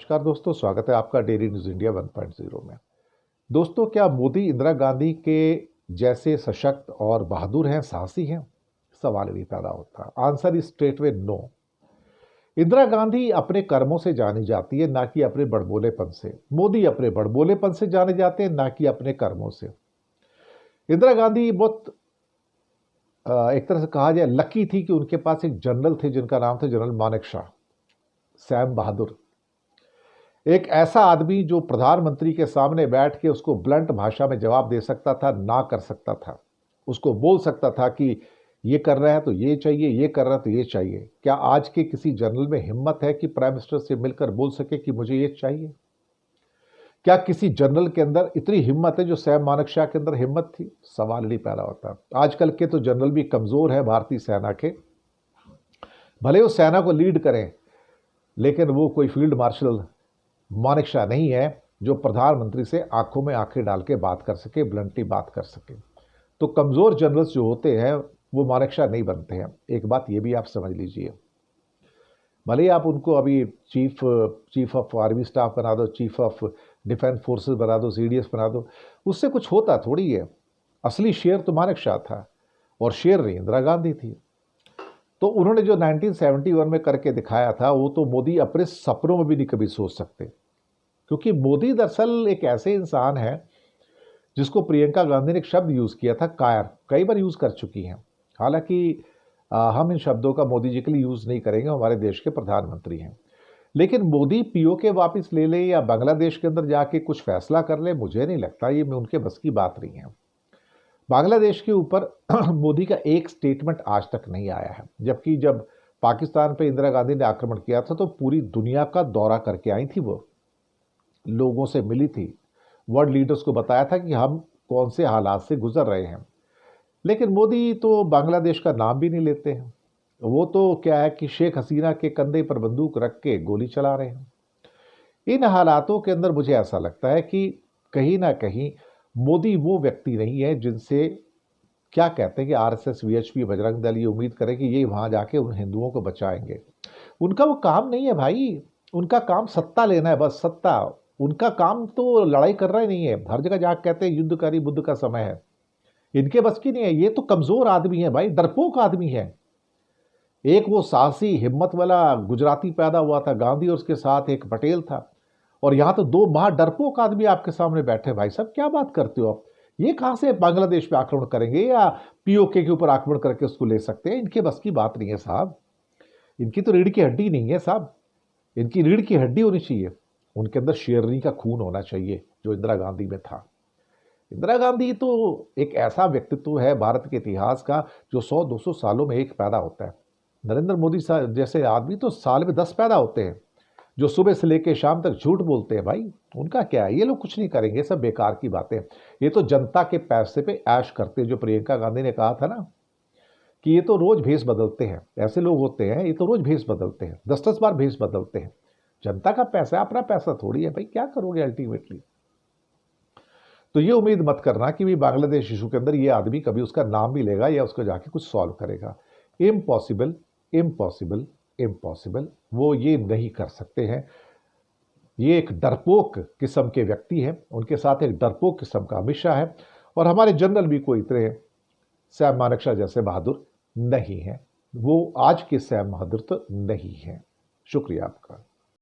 नमस्कार दोस्तों, स्वागत है आपका डेली न्यूज़ इंडिया 1.0 में। दोस्तों, क्या मोदी इंदिरा गांधी के जैसे सशक्त और बहादुर हैं, साहसी हैं? सवाल भी पैदा होता। Answer is straight way no. Indira Gandhi अपने कर्मों से जानी जाती है, ना कि अपने बड़बोलेपन से। मोदी अपने बड़बोलेपन से जाने जाते हैं, ना कि अपने कर्मों से। इंदिरा गांधी बहुत एक तरह से कहा जाए लकी थी कि उनके पास एक जनरल थे जिनका नाम था जनरल मानेकशॉ, सैम बहादुर। एक ऐसा आदमी जो प्रधानमंत्री के सामने बैठ के उसको ब्लंट भाषा में जवाब दे सकता था, ना कर सकता था। उसको बोल सकता था कि ये कर रहा है तो ये चाहिए, ये कर रहा है तो ये चाहिए। क्या आज के किसी जनरल में हिम्मत है कि प्राइम मिनिस्टर से मिलकर बोल सके कि मुझे ये चाहिए? क्या किसी जनरल के अंदर इतनी हिम्मत है जो सैम मानेकशॉ के अंदर हिम्मत थी? सवाल नहीं पैदा होता। आजकल के तो जनरल भी कमजोर है भारतीय सेना के। भले वो सेना को लीड करें, लेकिन वो कोई फील्ड मार्शल मानेकशॉ नहीं है जो प्रधानमंत्री से आंखों में आंखें डाल के बात कर सके, ब्लंटली बात कर सके। तो कमजोर जनरल्स जो होते हैं वो मानेकशॉ नहीं बनते हैं। एक बात ये भी आप समझ लीजिए। भले ही आप उनको अभी चीफ ऑफ आर्मी स्टाफ बना दो, चीफ ऑफ डिफेंस फोर्सेस बना दो, सीडीएस बना दो, उससे कुछ होता थोड़ी है। असली शेर तो मानेकशॉ था और शेर नहीं इंदिरा गांधी थी। तो उन्होंने जो 1971 में करके दिखाया था वो तो मोदी अपने सपनों में भी नहीं कभी सोच सकते। क्योंकि मोदी दरअसल एक ऐसे इंसान है जिसको प्रियंका गांधी ने एक शब्द यूज किया था, कायर, कई बार यूज कर चुकी हैं। हालांकि हम इन शब्दों का मोदी जी के लिए यूज नहीं करेंगे, हमारे देश के प्रधानमंत्री हैं। लेकिन मोदी पीओके वापस ले ले या बांग्लादेश के अंदर जाके कुछ फैसला कर ले, मुझे नहीं लगता, ये उनके बस की बात नहीं है। बांग्लादेश के ऊपर मोदी का एक स्टेटमेंट आज तक नहीं आया है। जबकि जब पाकिस्तान पे इंदिरा गांधी ने आक्रमण किया था तो पूरी दुनिया का दौरा करके आई थी, वो लोगों से मिली थी, वर्ल्ड लीडर्स को बताया था कि हम कौन से हालात से गुजर रहे हैं। लेकिन मोदी तो बांग्लादेश का नाम भी नहीं लेते हैं। वो तो क्या है कि शेख हसीना के कंधे पर बंदूक रख के गोली चला रहे हैं। इन हालातों के अंदर मुझे ऐसा लगता है कि कहीं ना कहीं मोदी वो व्यक्ति नहीं है जिनसे क्या कहते हैं कि आरएसएस, वीएचपी, बजरंग दल ये उम्मीद करें कि ये वहां जाके उन हिंदुओं को बचाएंगे। उनका वो काम नहीं है भाई। उनका काम सत्ता लेना है, बस सत्ता। उनका काम तो लड़ाई कर रहा ही नहीं है। हर जगह जाके कहते हैं युद्धकारी बुद्ध का समय है। इनके बस की नहीं है। ये तो कमजोर आदमी है भाई, डरपोक आदमी है। एक वो साहसी हिम्मत वाला गुजराती पैदा हुआ था गांधी, और उसके साथ एक पटेल था। और यहां तो दो महा डरपोक आदमी आपके सामने बैठे। भाई साहब, क्या बात करते हो आप? ये कहां से बांग्लादेश पे आक्रमण करेंगे या पीओके के ऊपर आक्रमण करके उसको ले सकते हैं? इनके बस की बात नहीं है साहब। इनकी तो रीढ़ की हड्डी नहीं है साहब। इनकी रीढ़ की हड्डी होनी चाहिए। उनके अंदर शेरनी का खून होना चाहिए जो इंदिरा गांधी में था। इंदिरा गांधी तो एक ऐसा व्यक्तित्व है भारत के इतिहास का जो 100-200 सालों में एक पैदा होता है। नरेंद्र मोदी जैसे आदमी तो साल में 10 पैदा होते हैं, जो सुबह से लेकर शाम तक झूठ बोलते हैं। भाई उनका क्या है, ये लोग कुछ नहीं करेंगे, सब बेकार की बातें। ये तो जनता के पैसे पे ऐश करते हैं। जो प्रियंका गांधी ने कहा था ना कि ये तो रोज भेष बदलते हैं, ऐसे लोग होते हैं, ये तो रोज भेष बदलते हैं, 10-10 बार भेष बदलते हैं। जनता का पैसा अपना पैसा थोड़ी है भाई, क्या करोगे अल्टीमेटली? तो ये उम्मीद मत करना कि भी बांग्लादेश इशू के अंदर ये आदमी कभी उसका नाम भी लेगा या उसको जाके कुछ सॉल्व करेगा। Impossible, impossible, impossible. वो ये नहीं कर सकते हैं। ये एक डरपोक किस्म के व्यक्ति हैं। उनके साथ एक डरपोक किस्म का अमित शाह है। और हमारे जनरल भी कोई इतने सैम मानेकशॉ जैसे बहादुर नहीं है। वो आज के सैम बहादुर तो नहीं है। शुक्रिया आपका।